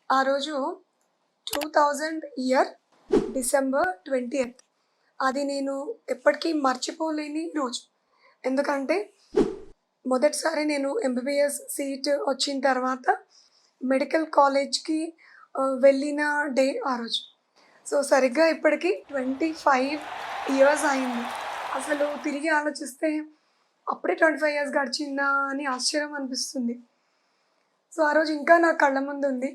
ఆ రోజు 2000 year December 20th. అది నేను ఎప్పటికీ మర్చిపోలేని రోజు. ఎందుకంటే మొదటిసారి నేను ఎంబీబీఎస్ సీట్ వచ్చిన తర్వాత మెడికల్ కాలేజ్‌కి వెళ్ళిన డే ఆ రోజు. సో, సరిగ్గా ఇప్పటికి 25 ఇయర్స్ అయింది. అసలు తిరిగి ఆలోచిస్తే అప్పుడే 25 ఇయర్స్ గడిచిందా అని ఆశ్చర్యం అనిపిస్తుంది. సో, ఆ రోజు ఇంకా నా కళ్ళ ముందుంది.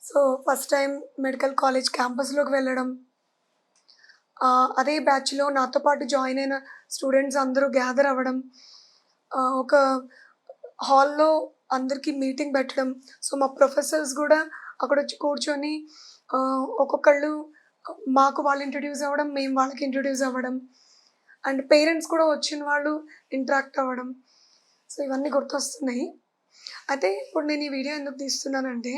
So, first time medical college క్యాంపస్‌లోకి వెళ్ళడం, అదే బ్యాచ్‌లో నాతో పాటు జాయిన్ అయిన స్టూడెంట్స్ అందరూ గ్యాదర్ అవ్వడం, ఒక హాల్‌లో అందరికీ మీటింగ్ పెట్టడం. సో, మా ప్రొఫెసర్స్ గూడా అక్కడొచ్చి కూర్చొని ఒక్కొక్కళ్ళు మాకు వాళ్ళు ఇంట్రొడ్యూస్ అవ్వడం, మేము వాళ్ళకి ఇంట్రొడ్యూస్ అవ్వడం. అండ్ పేరెంట్స్ కూడా వచ్చిన వాళ్ళు ఇంటరాక్ట్ అవ్వడం. సో, ఇవన్నీ గుర్తొస్తున్నాయి. అయితే ఇప్పుడు నేను ఈ వీడియో ఎందుకు తీస్తున్నానంటే,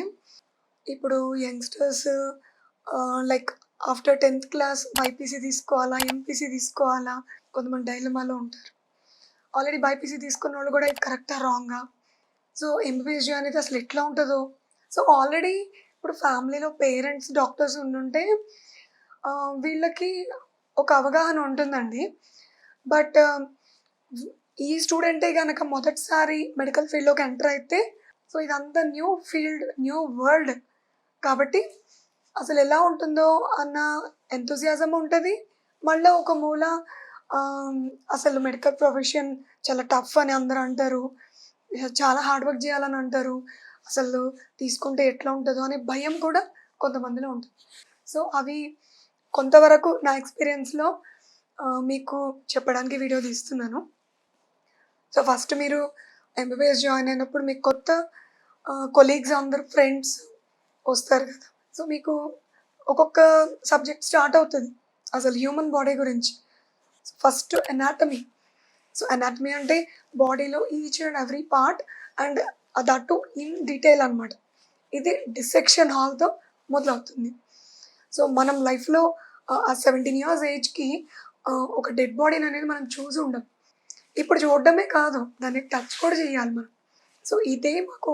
ఇప్పుడు youngsters like after 10th class BiPC తీసుకోవాలా? ఎంపీసీ తీసుకోవాలా? కొంతమంది డైలమాలో ఉంటారు. ఆల్రెడీ బైపీసీ తీసుకున్నోళ్ళు గూడా ఇది కరెక్టా? రాంగా? సో, ఎంబీబీఎస్ అనేది అసలు ఎట్లా ఉంటదో? సో, ఆల్రెడీ ఇప్పుడు ఫ్యామిలీలో పేరెంట్స్ డాక్టర్స్ ఉండుంటే వీళ్ళకి ఒక అవగాహన ఉంటుందండి. బట్ ఈ స్టూడెంటే గనక మొదటిసారి మెడికల్ ఫీల్డ్‌లోకి ఎంటర్ అయితే, సో, ఇదంతా న్యూ ఫీల్డ్, న్యూ వరల్డ్. కాబట్టి అసలెలా ఉంటుందో అన్న ఎంతూసియాజం ఉంటది. మళ్ళా ఒక మూల ఆహ్, అసలు మెడికల్ ప్రొఫెషన్ చాలా టఫ్ అని అందరూ అంటారు. చాలా హార్డ్ వర్క్ జేయాలని అంటారు. అసలు తీసుకుంటే ఎట్లా ఉంటదో అనే భయం కూడా కొంతమందిలో ఉంటుంది. సో, అవి కొంతవరకు నా ఎక్స్‌పీరియన్స్‌లో మీకు చెప్పడానికి వీడియో తీస్తున్నాను. సో, ఫస్ట్ మీరు ఎంబీబీఎస్ జాయిన్ అయినప్పుడు మీకు కొత్త కొలీగ్స్ అందరూ ఫ్రెండ్స్ వస్తారు కదా! సో, మీకు ఒక్కొక్క సబ్జెక్ట్ స్టార్ట్ అవుతది. అసలు హ్యూమన్ బాడీ గురించి. First anatomy. సో, అనాటమీ అంటే బాడీలో each and every part and that two in detail అనమాట. ఇది డిసెక్షన్ హాల్‌తో మొదలవుతుంది. సో, మనం లైఫ్‌లో ఆ 17 ఇయర్స్ ఏజ్‌కి ఒక డెడ్ బాడీననేది మనం చూసి ఉండం. ఇప్పుడు చూడడమే కాదు, దాన్ని టచ్ కూడా చేయాలి మనం. సో, ఇదే మాకు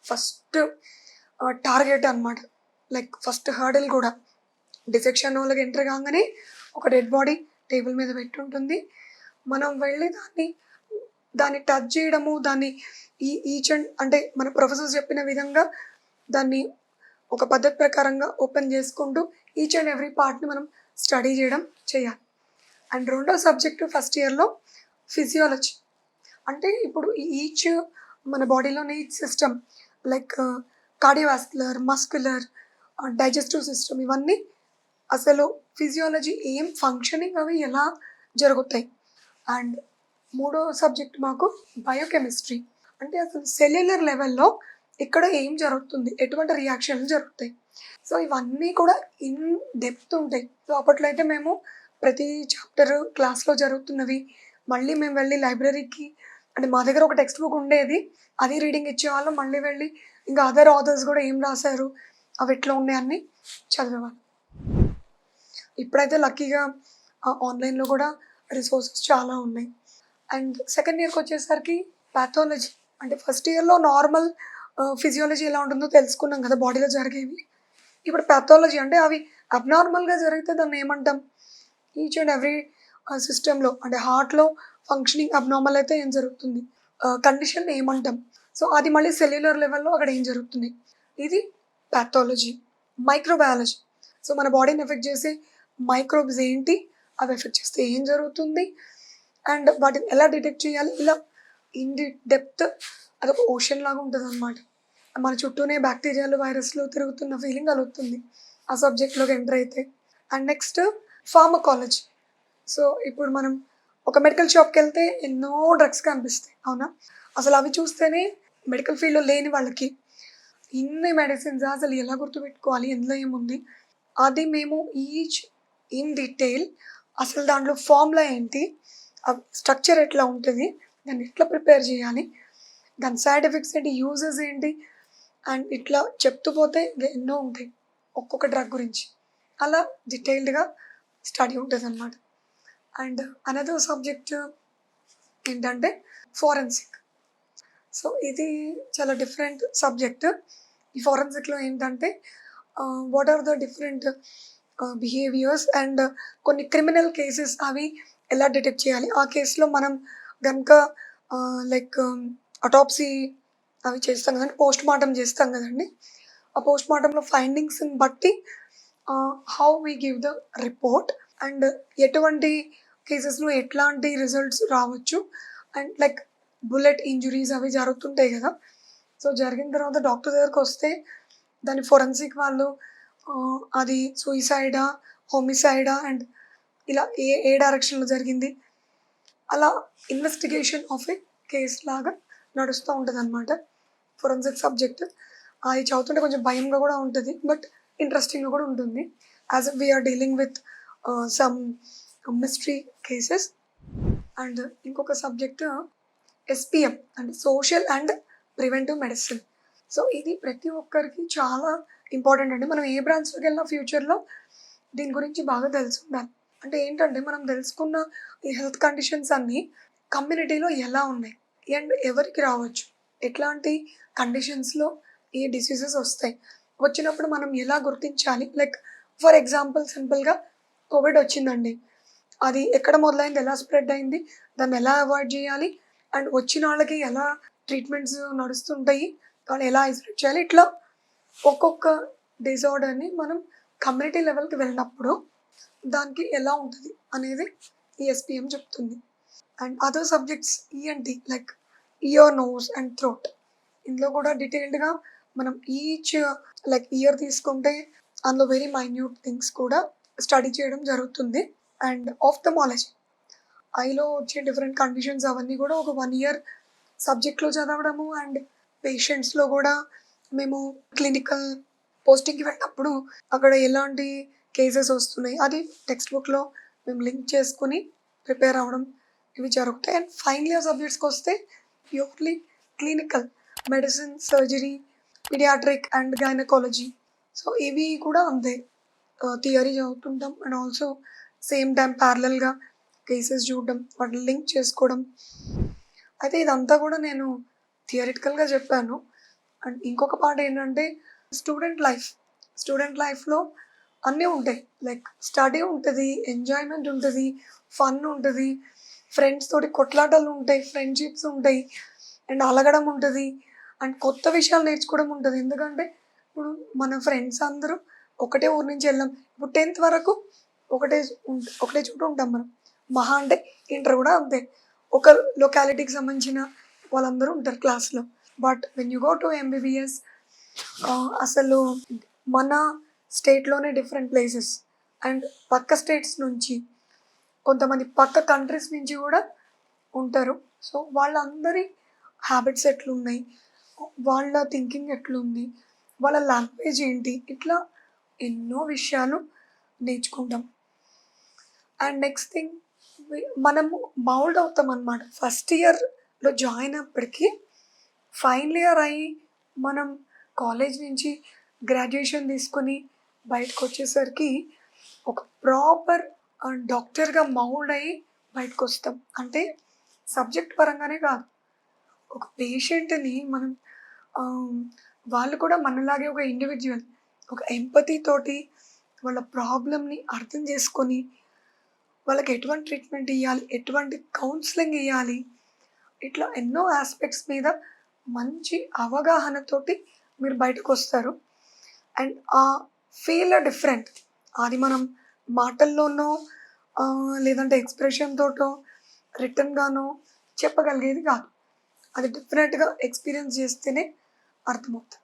ఫస్ట్ టార్గెట్ అనమాట. లైక్ ఫస్ట్ హర్డిల్ కూడా. డిసెక్షన్ హాల్‌లోకి ఎంటర్ కాంగానే ఒక డెడ్ బాడీ టేబుల్ మీద పెట్టుంటుంది. మనం వెళ్ళి దాన్ని టచ్ చేయడము, దాన్ని ఈచ్ అండ్ అంటే మన ప్రొఫెసర్స్ చెప్పిన విధంగా దాన్ని ఒక పద్ధతి ప్రకారంగా ఓపెన్ చేసుకుంటూ ఈచ్ అండ్ ఎవ్రీ పార్ట్‌ని మనం స్టడీ చేయడం చేయాలి. అండ్ రెండో సబ్జెక్టు ఫస్ట్ ఇయర్‌లో ఫిజియాలజీ. అంటే ఇప్పుడు ఈచ్ మన బాడీలోని each system like cardiovascular, muscular, digestive system ఇవన్నీ అసలు ఫిజియాలజీ ఏం ఫంక్షనింగ్ అవి ఎలా జరుగుతాయి. అండ్ మూడో సబ్జెక్ట్ మాకు బయోకెమిస్ట్రీ. అంటే అసలు సెల్యులర్ లెవెల్‌లో ఇక్కడ ఏం జరుగుతుంది? ఎటువంటి రియాక్షన్‌లు జరుగుతాయి? సో, ఇవన్నీ కూడా ఇన్ డెప్త్ ఉంటాయి. సో, అప్పట్లో అయితే మేము ప్రతి చాప్టర్ క్లాస్‌లో జరుగుతున్నవి మళ్ళీ మేము వెళ్ళి లైబ్రరీకి అంటే మా దగ్గర ఒక టెక్స్ట్ బుక్ ఉండేది. అది రీడింగ్ ఇచ్చేవాళ్ళం. మళ్ళీ వెళ్ళి ఇంకా అదర్ ఆథర్స్ గూడా ఏం రాసారు? అవి ఎట్లా ఉన్నాయి అన్నీ చదివేవాళ్ళం. ఇప్పుడైతే లక్కీగా ఆన్‌లైన్‌లో గూడా రిసోర్సెస్ చాలా ఉన్నాయి. అండ్ సెకండ్ ఇయర్‌కొచ్చేసరికి పాథాలజీ. అంటే ఫస్ట్ ఇయర్‌లో నార్మల్ ఫిజియాలజీ ఎలా ఉంటుందో తెలుసుకున్నాం కదా! బాడీలో జరిగేవి. ఇప్పుడు పాథాలజీ అంటే అవి అబ్‌నార్మల్‌గా జరిగితే దాన్నేమంటాం? ఈచ్ అండ్ ఎవ్రీ సిస్టమ్‌లో అంటే హార్ట్‌లో ఫంక్షనింగ్ అబ్‌నార్మల్ అయితే ఏం జరుగుతుంది? కండిషన్‌ని ఏమంటాం? సో, అది మళ్ళీ సెల్యులర్ లెవెల్‌లో అక్కడ ఏం జరుగుతుంది? ఇది పాథాలజీ. మైక్రోబయాలజీ. సో, మన బాడీని ఎఫెక్ట్ చేసే మైక్రోబ్స్ ఏంటి? అవి ఎఫెక్ట్ చేస్తే ఏం జరుగుతుంది? అండ్ వాటిని ఎలా డిటెక్ట్ చేయాలి? ఇలా ఇన్ డెప్త్ అదొక ఓషన్ లాగా ఉంటదనమాట. మన చుట్టూనే బ్యాక్టీరియాలు, వైరస్‌లు తిరుగుతున్న ఫీలింగ్ కలుగుతుంది. ఆ సబ్జెక్ట్‌లోకి ఎంటర్ అయితే. And next pharmacology. సో, ఇప్పుడు మనం ఒక మెడికల్ షాప్‌కెళ్తే ఎన్నో డ్రగ్స్ కనిపిస్తాయి. అవునా? అసలు అవి చూస్తేనే మెడికల్ ఫీల్డ్‌లో లేని వాళ్ళకి ఇన్ని మెడిసిన్సా? అసలు ఎలా గుర్తుపెట్టుకోవాలి? ఎందులో ఏముంది? అది మేము ఈచ్ ఇన్ డీటెయిల్ అసలు దాంట్లో ఫార్ములా ఏంటి? స్ట్రక్చర్ ఎట్లా ఉంటది? దాన్ని ఎట్లా ప్రిపేర్ చేయాలి? దాని సైడ్ ఎఫెక్ట్స్ ఏంటి? యూజెస్ ఏంటి? అండ్ ఇట్లా చెప్తూ పోతే ఇంకా ఎన్నో ఉంటాయి. ఒక్కొక్క డ్రగ్ గురించి. అలా డీటెయిల్డ్‌గా స్టడీ ఉంటదనమాట. అండ్ అనదర్ సబ్జెక్ట్ ఏంటంటే ఫోరెన్సిక్. సో, ఇది చాలా డిఫరెంట్ సబ్జెక్ట్. ఈ ఫోరెన్సిక్‌లో ఏంటంటే what are the different behaviours and కొన్ని క్రిమినల్ కేసెస్ అవి ఎలా డిటెక్ట్ చేయాలి. ఆ కేస్‌లో మనం గనుక లైక్ అటాప్సీ అవి చేస్తాం కదండీ! పోస్ట్‌మార్టం చేస్తాం కదండీ! ఆ పోస్ట్‌మార్టంలో ఫైండింగ్స్‌ని బట్టి how we give the report and ఎటువంటి కేసెస్‌లో ఎట్లాంటి రిజల్ట్స్ రావచ్చు. అండ్ లైక్ బుల్లెట్ ఇంజ్యూరీస్ అవి జరుగుతుంటాయి గదా! సో, జరిగిన తర్వాత డాక్టర్ దగ్గరకొస్తే దాని ఫోరెన్సిక్ వాళ్ళు అది సూయిసైడా, హోమిసైడా అండ్ ఇలా ఏ ఏ డైరెక్షన్‌లో జరిగింది, అలా ఇన్వెస్టిగేషన్ ఆఫ్ ఎ కేస్ లాగా నడుస్తూ ఉంటదనమాట ఫోరెన్సిక్ సబ్జెక్ట్. అది చదువుతుంటే కొంచెం భయంగా గూడా ఉంటది. బట్ ఇంట్రెస్టింగ్‌గా గూడా ఉంటుంది. As if we are dealing with some mystery cases. And ఇంకొక సబ్జెక్ట్ ఎస్‌పీఎం అంటే social and preventive medicine. So, ఇది ప్రతి ఒక్కరికి చాలా ఇంపార్టెంట్ అండి. మనం ఏ బ్రాంచ్‌లోకెళ్ళినా ఫ్యూచర్‌లో దీని గురించి బాగా తెలిసుండాలి. అంటే ఏంటంటే మనం తెలుసుకున్న ఈ హెల్త్ కండిషన్స్ అన్నీ కమ్యూనిటీలో ఎలా ఉన్నాయి? అండ్ ఎవరికి రావచ్చు? ఎట్లాంటి కండిషన్స్‌లో ఈ డిసీజెస్ ఒస్తాయి? వచ్చినప్పుడు మనం ఎలా గుర్తించాలి? లైక్ ఫర్ ఎగ్జాంపుల్ సింపుల్‌గా కోవిడ్ వచ్చిందండి. అది ఎక్కడ మొదలైంది? ఎలా స్ప్రెడ్ అయింది? దాన్ని ఎలా అవాయిడ్ జేయాలి? అండ్ వచ్చినోళ్ళకి ఎలా ట్రీట్మెంట్స్ నడుస్తుంటాయి? వాళ్ళని ఎలా ఐసోలేట్ చేయాలి? ఇట్లా ఒక్కొక్క డిజార్డర్‌ని మనం కమ్యూనిటీ లెవెల్‌కి వెళ్ళినప్పుడు దానికి ఎలా ఉంటది అనేది ఈ ఎస్‌పీఎం చెప్తుంది. And other subjects ENT like ear, nose and throat. ఇందులో కూడా డీటెయిల్డ్‌గా మనం ఈచ్ లైక్ ఇయర్ తీసుకుంటే అందులో వెరీ మైన్యూట్ థింగ్స్ కూడా స్టడీ చేయడం జరుగుతుంది. అండ్ ఆఫ్థమాలజీ ఐలో వచ్చే డిఫరెంట్ కండిషన్స్ అవన్నీ కూడా ఒక 1 ఇయర్ సబ్జెక్ట్‌లో చదవడము అండ్ పేషెంట్స్‌లో కూడా మేము క్లినికల్ పోస్టింగ్‌కి వెళ్ళినప్పుడు అక్కడ ఎలాంటి కేసెస్ వస్తున్నాయి అది టెక్స్ట్ బుక్‌లో మేము లింక్ చేసుకొని ప్రిపేర్ అవ్వడం ఇవి జరుగుతాయి. అండ్ ఫైనల్ ఇయర్ సబ్జెక్ట్స్‌కొస్తే purely clinical medicine, surgery, pediatric and gynaecology. So, ఇవి కూడా అంతే. థియరీ చదువుతుంటాం అండ్ ఆల్సో సేమ్ టైమ్ ప్యారలల్‌గా కేసెస్ చూడడం, వాటిని లింక్ చేసుకోవడం. అయితే ఇదంతా కూడా నేను థియరిటికల్‌గా చెప్పాను. అండ్ ఇంకొక పార్ట్ ఏంటంటే స్టూడెంట్ లైఫ్. స్టూడెంట్ లైఫ్‌లో అన్నీ ఉంటాయి. లైక్ స్టడీ ఉంటది, ఎంజాయ్‌మెంట్ ఉంటది, ఫన్ ఉంటది, ఫ్రెండ్స్ తోటి కొట్లాటలు ఉంటాయి, ఫ్రెండ్‌షిప్స్ ఉంటాయి అండ్ అలగడం ఉంటది. అండ్ కొత్త విషయాలు నేర్చుకోవడం ఉంటది. ఎందుకంటే ఇప్పుడు మన ఫ్రెండ్స్ అందరూ ఒకటే ఊరు నుంచి వెళ్ళాం. ఇప్పుడు 10థ్ వరకు ఒకటే ఒకటే చోట ఉంటాం మనం. మహా అంటే ఇంటర్ కూడా అంతే. ఒక లొకాలిటీకి సంబంధించిన వాళ్ళందరూ ఉంటారు క్లాస్‌లో. But when you go to MBBS అసలు మన స్టేట్‌లోనే డిఫరెంట్ ప్లేసెస్ అండ్ పక్క స్టేట్స్ నుంచి కొంతమంది పక్క కంట్రీస్ నుంచి కూడా ఉంటారు. సో, వాళ్ళందరి హ్యాబిట్స్ ఎట్లున్నాయి? వాళ్ళ థింకింగ్ ఎట్లుంది? వాళ్ళ లాంగ్వేజ్ ఏంటి? ఇట్లా ఎన్నో విషయాలు నేర్చుకుంటాం. అండ్ నెక్స్ట్ థింగ్ మనము మౌల్డ్ అవుతామనమాట. ఫస్ట్ ఇయర్‌లో జాయిన్ అప్పటికి ఫైనల్ ఇయర్ అయ్యి మనం కాలేజ్ నుంచి గ్రాడ్యుయేషన్ తీసుకొని బయటకొచ్చేసరికి ఒక ప్రాపర్ డాక్టర్‌గా మౌల్డ్ అయ్యి బయటకొస్తాం. అంటే సబ్జెక్ట్ పరంగానే కాదు. ఒక పేషెంట్‌ని మనం ఆహ్, వాళ్ళు కూడా మనలాగే ఒక ఇండివిడ్యువల్. ఒక ఎంపథీ తోటి వాళ్ళ ప్రాబ్లమ్‌ని అర్థం చేసుకొని వాళ్ళకి ఎటువంటి ట్రీట్మెంట్ ఇయ్యాలి? ఎటువంటి కౌన్సెలింగ్ ఇయ్యాలి? ఇట్లా ఎన్నో యాస్పెక్ట్స్ మీద మంచి అవగాహనతోటి మీరు బయటకొస్తారు. అండ్ ఆ ఫీల్ డిఫరెంట్. అది మనం మాటల్లోనో లేదంటే ఎక్స్‌ప్రెషన్ తోటో, రిటన్‌గానో చెప్పగలిగేది కాదు. అది డెఫినెట్‌గా ఎక్స్‌పీరియన్స్ చేస్తేనే అర్థమవుతది.